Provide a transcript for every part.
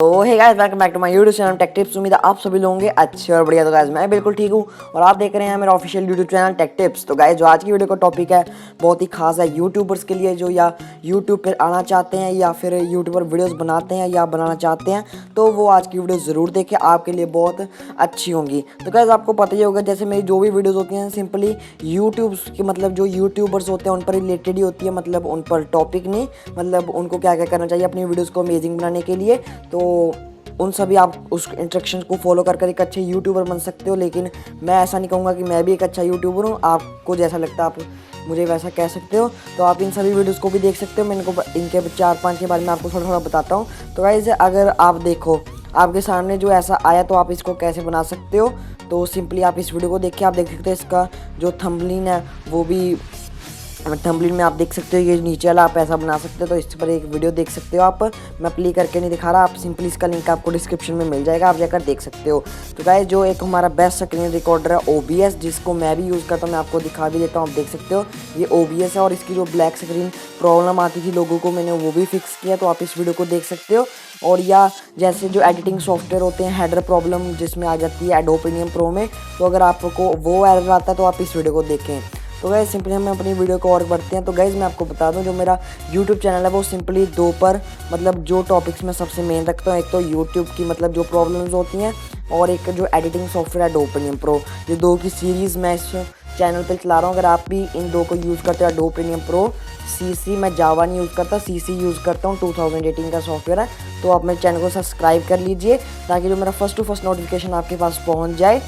तो hey guys, welcome back to my YouTube channel tech tips. उम्मीद है आप सभी लोग होंगे अच्छे और बढ़िया। तो गाइस मैं बिल्कुल ठीक हूँ और आप देख रहे हैं मेरा official YouTube channel tech tips. तो गाइस जो आज की वीडियो का टॉपिक है बहुत ही खास है यूट्यूबर्स के लिए, जो या यूट्यूब पर आना चाहते हैं या फिर यूट्यूब पर वीडियोज़ बनाते हैं या बनाना चाहते हैं, तो वो आज की वीडियो ज़रूर देखें, आपके लिए बहुत अच्छी होंगी। तो गाइस आपको पता ही होगा, जैसे मेरी जो भी वीडियोज़ होती हैं सिंपली यूट्यूब के मतलब जो यूट्यूबर्स होते हैं उन पर रिलेटेड ही होती है, मतलब उन पर टॉपिक नहीं, मतलब उनको क्या क्या करना चाहिए अपनी वीडियोज़ को अमेजिंग बनाने के लिए। तो उन सभी आप उस इंस्ट्रक्शंस को फॉलो कर कर एक अच्छे यूट्यूबर बन सकते हो। लेकिन मैं ऐसा नहीं कहूँगा कि मैं भी एक अच्छा यूट्यूबर हूँ, आपको जैसा लगता है आप मुझे वैसा कह सकते हो। तो आप इन सभी वीडियोस को भी देख सकते हो। मैं इनको इनके 4-5 के बारे में आपको थोड़ा थोड़ा बताता हूँ। तो गाइस अगर आप देखो आपके सामने जो ऐसा आया तो आप इसको कैसे बना सकते हो, तो सिंपली आप इस वीडियो को देखिए। आप देख सकते हो इसका जो थंबनेल है वो भी थंबनेल में आप देख सकते हो, ये नीचे वाला आप ऐसा बना सकते हो। तो इस पर एक वीडियो देख सकते हो आप, मैं प्ले करके नहीं दिखा रहा, आप सिंपली इसका लिंक आपको डिस्क्रिप्शन में मिल जाएगा, आप जाकर देख सकते हो। तो गाइस जो एक हमारा बेस्ट स्क्रीन रिकॉर्डर है OBS, जिसको मैं भी यूज़ करता हूँ, मैं आपको दिखा भी देता हूँ। आप देख सकते हो ये OBS है और इसकी जो ब्लैक स्क्रीन प्रॉब्लम आती थी लोगों को, मैंने वो भी फिक्स किया, तो आप इस वीडियो को देख सकते हो। और या जैसे जो एडिटिंग सॉफ्टवेयर होते हैं हेडर प्रॉब्लम जिसमें आ जाती है एडोब प्रीमियम प्रो में, तो अगर आपको वो एरर आता है तो आप इस वीडियो को देखें। तो गाइस सिंपली हम अपनी वीडियो को और बढ़ते हैं। तो गाइस मैं आपको बता दूं, जो मेरा यूट्यूब चैनल है वो सिंपली दो पर मतलब जो टॉपिक्स में सबसे मेन रखता हूँ, एक तो यूट्यूब की मतलब जो प्रॉब्लम्स होती हैं और एक जो एडिटिंग सॉफ्टवेयर है एडोब प्रीमियम प्रो। ये दो की सीरीज़ मैं इस चैनल पर चला रहा हूँ। अगर आप भी इन दो को यूज़ करते हो एडोब प्रीमियम प्रो CC, मैं जावा नहीं यूज़ करता, CC यूज़ करता हूँ, 2018 का सॉफ्टवेयर है। तो आप मेरे चैनल को सब्सक्राइब कर लीजिए ताकि जो मेरा फर्स्ट टू फर्स्ट नोटिफिकेशन आपके पास पहुँच जाए।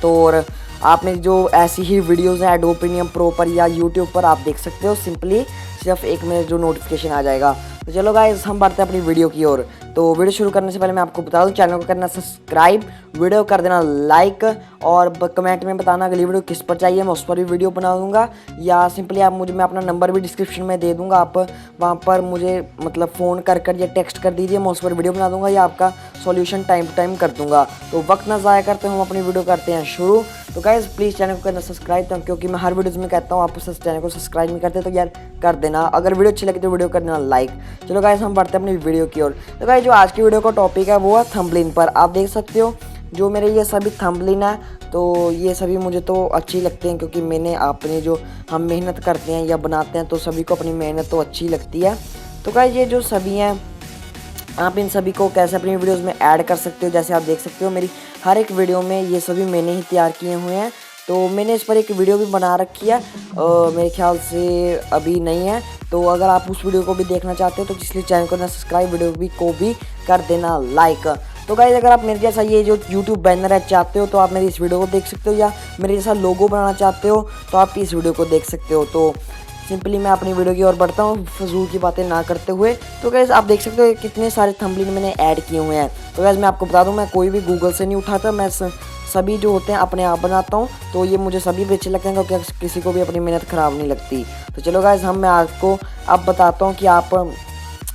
तो और आप में जो ऐसी ही वीडियोस हैं एडोब प्रीमियम प्रो पर या यूट्यूब पर आप देख सकते हो, सिंपली सिर्फ एक में जो नोटिफिकेशन आ जाएगा। तो चलो गाइस हम बढ़ते हैं अपनी वीडियो की ओर। तो वीडियो शुरू करने से पहले मैं आपको बता दूं, चैनल को करना सब्सक्राइब, वीडियो कर देना लाइक और कमेंट में बताना अगली वीडियो किस पर चाहिए, मैं उस पर भी वीडियो बना दूंगा। या सिंपली आप मुझे, मैं अपना नंबर भी डिस्क्रिप्शन में दे दूंगा, आप वहाँ पर मुझे मतलब फ़ोन कर या टेक्स्ट कर दीजिए, मैं उस पर वीडियो बना दूंगा या आपका सॉल्यूशन टाइम टू टाइम कर दूंगा। तो वक्त ना ज़ाया करते हम अपनी वीडियो करते हैं शुरू। तो गाइस प्लीज़ चैनल को करना सब्सक्राइब, क्योंकि मैं हर वीडियोज़ में कहता हूँ आप चैनल को सब्सक्राइब नहीं करते तो यार कर देना। अगर वीडियो अच्छी लगी तो वीडियो कर देना लाइक। चलो गाइस हम बढ़ते हैं अपनी वीडियो की ओर। तो गाइस जो आज की वीडियो का टॉपिक है वो है थंबनेल पर। आप देख सकते हो जो मेरे ये सभी थंबनेल है, तो ये सभी मुझे तो अच्छी लगते हैं, क्योंकि मैंने अपने जो हम मेहनत करते हैं या बनाते हैं तो सभी को अपनी मेहनत तो अच्छी लगती है। तो गाइस ये जो सभी हैं आप इन सभी को कैसे अपनी वीडियोस में ऐड कर सकते हो। जैसे आप देख सकते हो मेरी हर एक वीडियो में ये सभी मैंने ही तैयार किए हुए हैं। तो मैंने इस पर एक वीडियो भी बना रखी है, मेरे ख्याल से अभी नहीं है। तो अगर आप उस वीडियो को भी देखना चाहते हो तो इसलिए चैनल को ना सब्सक्राइब, वीडियो को भी कर देना लाइक। तो गाइस अगर आप मेरे जैसा ये जो यूट्यूब बैनर है चाहते हो तो आप मेरी इस वीडियो को देख सकते हो, या मेरे जैसा लोगो बनाना चाहते हो तो आप इस वीडियो को देख सकते हो। तो सिंपली मैं अपनी वीडियो की ओर बढ़ता हूँ फजूल की बातें ना करते हुए। तो गाइस आप देख सकते हो कितने सारे थंबनेल मैंने ऐड किए हुए हैं। तो गाइस मैं आपको बता दूँ, मैं कोई भी गूगल से नहीं उठाता, मैं सभी जो होते हैं अपने आप बनाता हूँ। तो ये मुझे सभी भी अच्छे लगते हैं, क्योंकि किसी को भी अपनी मेहनत ख़राब नहीं लगती। तो चलो गाइस मैं आपको अब बताता हूँ कि आप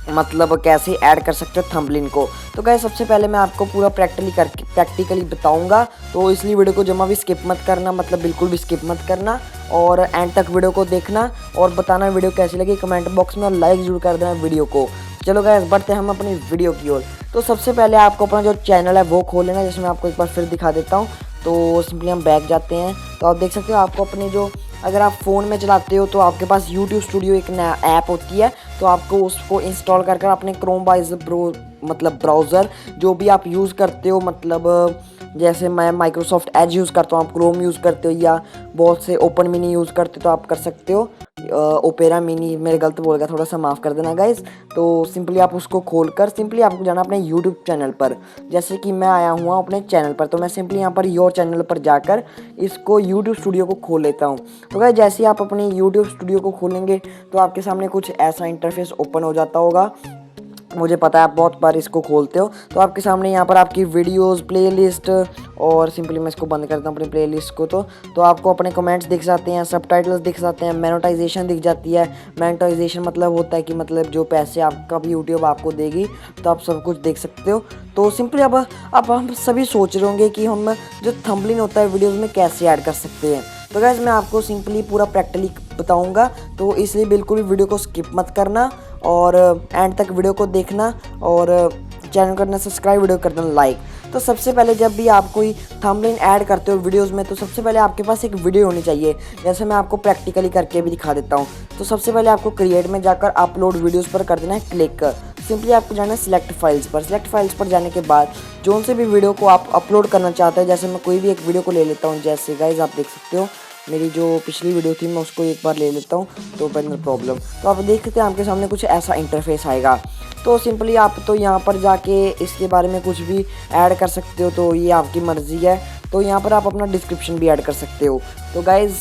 मतलब कैसे ऐड कर सकते हो थंबनेल को। तो गाइस सबसे पहले मैं आपको पूरा प्रैक्टिकली बताऊंगा, तो इसलिए वीडियो को जमा भी स्किप मत करना, मतलब बिल्कुल भी स्किप मत करना, और एंड तक वीडियो को देखना और बताना वीडियो कैसी लगी कमेंट बॉक्स में, और लाइक जरूर कर देना वीडियो को। चलो गाइस बढ़ते हैं हम अपनी वीडियो की ओर। तो सबसे पहले आपको अपना जो चैनल है वो खोल लेना, जैसे मैं आपको एक बार फिर दिखा देता हूँ। तो सिंपली हम बैक जाते हैं। तो आप देख सकते हो आपको अपने जो, अगर आप फ़ोन में चलाते हो तो आपके पास यूट्यूब स्टूडियो एक नया ऐप होती है, तो आपको उसको इंस्टॉल कर अपने क्रोम मतलब ब्राउज़र जो भी आप यूज़ करते हो, मतलब जैसे मैं माइक्रोसॉफ्ट एज यूज़ करता हूँ, आप क्रोम यूज़ करते हो या बहुत से ओपन मिनी यूज़ करते हो तो आप कर सकते हो ओपेरा मिनी, मेरे गलत बोल गया, थोड़ा सा माफ़ कर देना गाइस। तो सिंपली आप उसको खोलकर सिंपली आपको जाना अपने यूट्यूब चैनल पर। जैसे कि मैं आया हुआ अपने चैनल पर, तो मैं सिंपली यहाँ पर योर चैनल पर जाकर इसको यूट्यूब स्टूडियो को खोल लेता हूँ। तो गाइस जैसे ही आप अपने यूट्यूब स्टूडियो को खोलेंगे तो आपके सामने कुछ ऐसा इंटरफेस ओपन हो जाता होगा। मुझे पता है आप बहुत बार इसको खोलते हो। तो आपके सामने यहाँ पर आपकी वीडियोस, प्लेलिस्ट, और सिंपली मैं इसको बंद करता हूँ अपनी प्लेलिस्ट को। तो आपको अपने कमेंट्स दिख जाते हैं, सबटाइटल्स दिख जाते हैं, मोनेटाइजेशन दिख जाती है। मोनेटाइजेशन मतलब होता है कि मतलब जो पैसे आपका भी यूट्यूब आपको देगी, तो आप सब कुछ देख सकते हो। तो सिंपली अब हम सभी सोच रहे होंगे कि हम जो थंबनेल होता है वीडियोज़ में कैसे ऐड कर सकते हैं। तो गाइस मैं आपको सिंपली पूरा प्रैक्टिकली बताऊंगा, तो इसलिए बिल्कुल भी वीडियो को स्किप मत करना और एंड तक वीडियो को देखना और चैनल करना सब्सक्राइब, वीडियो कर देना लाइक। तो सबसे पहले जब भी आप कोई थंबनेल ऐड करते हो वीडियोस में, तो सबसे पहले आपके पास एक वीडियो होनी चाहिए। जैसे मैं आपको प्रैक्टिकली करके भी दिखा देता हूँ। तो सबसे पहले आपको क्रिएट में जाकर अपलोड वीडियोस पर कर देना है क्लिक। सिंपली आपको जाना है सिलेक्ट फाइल्स पर। सिलेक्ट फाइल्स पर जाने के बाद जो से भी वीडियो को आप अपलोड करना चाहते हैं, जैसे मैं कोई भी एक वीडियो को ले लेता हूँ। जैसे गाइज आप देख सकते हो मेरी जो पिछली वीडियो थी, मैं उसको एक बार ले लेता हूँ। तो बंद प्रॉब्लम, तो आप देख सकते हैं आपके सामने कुछ ऐसा इंटरफेस आएगा। तो सिंपली आप तो यहाँ पर जाके इसके बारे में कुछ भी ऐड कर सकते हो, तो ये आपकी मर्ज़ी है। तो यहाँ पर आप अपना डिस्क्रिप्शन भी ऐड कर सकते हो। तो गाइज़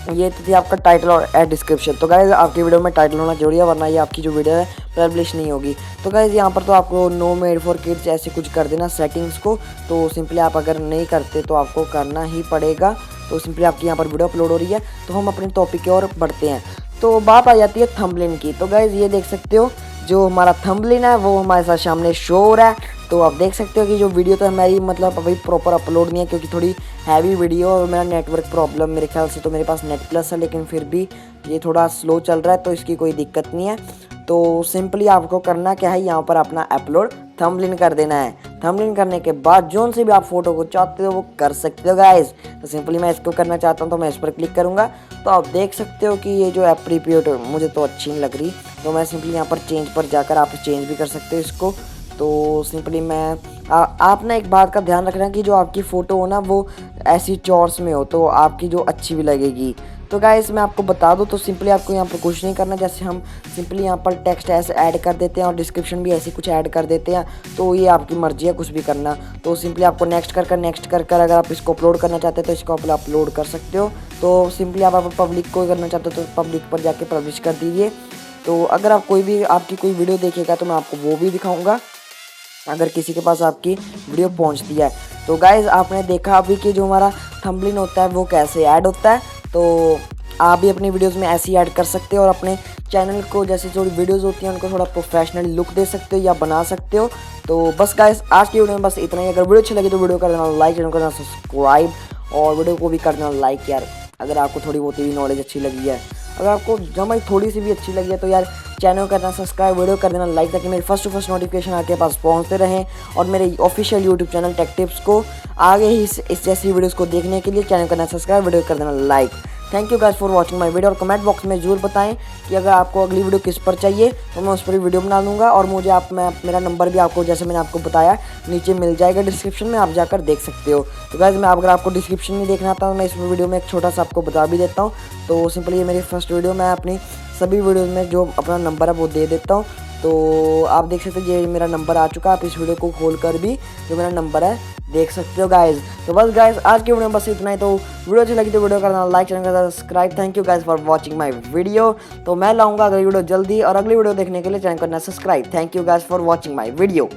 ये तो थी आपका टाइटल और ऐड डिस्क्रिप्शन। तो गाइज़ आपकी वीडियो में टाइटल होना जरूरी है, वरना ये आपकी जो वीडियो है पब्लिश नहीं होगी। तो गाइज़ यहाँ पर तो आपको नो मेड फॉर किड्स ऐसे कुछ कर देना सेटिंग्स को। तो सिंपली आप अगर नहीं करते तो आपको करना ही पड़ेगा। तो सिंपली आपकी यहाँ पर वीडियो अपलोड हो रही है। तो हम अपने टॉपिक की ओर बढ़ते हैं। तो बात आ जाती है थंबनेल की। तो गाइज़ ये देख सकते हो जो हमारा थंबनेल है वो हमारे साथ सामने शो हो रहा है। तो आप देख सकते हो कि जो वीडियो तो हमारी मतलब अभी प्रॉपर अपलोड नहीं है, क्योंकि थोड़ी हैवी वीडियो और मेरा नेटवर्क प्रॉब्लम, मेरे ख्याल से तो मेरे पास नेट प्लस है, लेकिन फिर भी ये थोड़ा स्लो चल रहा है। तो इसकी कोई दिक्कत नहीं है। तो सिंपली आपको करना क्या है, यहाँ पर अपना अपलोड थंबनेल कर देना है। थंबनेल करने के बाद जो से भी आप फोटो को चाहते हो वो कर सकते हो गाइज। तो सिंपली मैं इसको करना चाहता हूँ, तो मैं इस पर क्लिक करूँगा। तो आप देख सकते हो कि ये जो एप्रीप्रिएट मुझे तो अच्छी नहीं लग रही। तो मैं सिंपली यहाँ पर चेंज पर जाकर आप चेंज भी कर सकते हो इसको। तो सिंपली मैं आप ना एक बात का ध्यान रखना कि जो आपकी फ़ोटो हो ना वो ऐसी चॉर्स में हो, तो आपकी जो अच्छी भी लगेगी। तो गाइस मैं आपको बता दूं, तो सिंपली आपको यहाँ पर कुछ नहीं करना। जैसे हम सिंपली यहाँ पर टेक्स्ट ऐसे ऐड कर देते हैं और डिस्क्रिप्शन भी ऐसे कुछ ऐड कर देते हैं। तो ये आपकी मर्जी है कुछ भी करना। तो सिंपली आपको नेक्स्ट कर अगर आप इसको अपलोड करना चाहते हैं तो इसको आप अपलोड कर सकते हो। तो सिंपली आप पब्लिक को करना चाहते हो तो पब्लिक पर जाके पब्लिश कर दीजिए। तो अगर आप कोई भी आपकी कोई वीडियो देखेगा तो मैं आपको वो भी दिखाऊँगा, अगर किसी के पास आपकी वीडियो पहुंचती है। तो गाइज़ आपने देखा अभी कि जो हमारा थंबनेल होता है वो कैसे ऐड होता है। तो आप भी अपनी वीडियोस में ऐसे ही ऐड कर सकते हो और अपने चैनल को, जैसे थोड़ी वीडियोस होती हैं उनको थोड़ा प्रोफेशनल लुक दे सकते हो या बना सकते हो। तो बस गाइज़ आज की वीडियो में बस इतना ही। अगर वीडियो अच्छी लगी तो वीडियो कर देना लाइक, चैनल करना सब्सक्राइब और वीडियो को भी कर देना लाइक यार, अगर आपको थोड़ी बहुत भी नॉलेज अच्छी लगी है। अगर आपको जमाई थोड़ी सी भी अच्छी लगी है तो यार चैनल करना सब्सक्राइब, वीडियो कर देना लाइक, ताकि मेरे फर्स्ट टू फर्स्ट नोटिफिकेशन आपके पास पहुंचते रहें। और मेरे official YouTube channel tech tips को आगे ही इस जैसी वीडियोस को देखने के लिए चैनल करना सब्सक्राइब, वीडियो कर देना like. Thank you guys for watching my video. और कमेंट बॉक्स में जरूर बताएं कि अगर आपको अगली वीडियो किस पर चाहिए, तो मैं उस पर वीडियो बना दूंगा। और मुझे मैं मेरा नंबर भी आपको, जैसे मैंने आपको बताया, नीचे मिल जाएगा डिस्क्रिप्शन में, आप जाकर देख सकते हो। तो गाइस मैं अगर आपको डिस्क्रिप्शन नहीं देखना था तो मैं इस वीडियो में एक छोटा सा आपको बता भी देता हूँ। तो सिंपली ये मेरी फर्स्ट वीडियो, मैं अपनी सभी वीडियोज़ में जो अपना नंबर है वो दे देता हूँ। तो आप देख सकते हो ये मेरा नंबर आ चुका है। आप इस वीडियो को खोल कर भी जो मेरा नंबर है देख सकते हो गाइज। तो बस गाइज आज की वीडियो में बस इतना ही। तो वीडियो अच्छी लगी तो वीडियो करना लाइक, चैनल का subscribe. Thank you guys for watching my video. तो मैं लाऊंगा अगली वीडियो जल्दी, और अगली वीडियो देखने के लिए चैनल करना subscribe. Thank you guys for watching my video.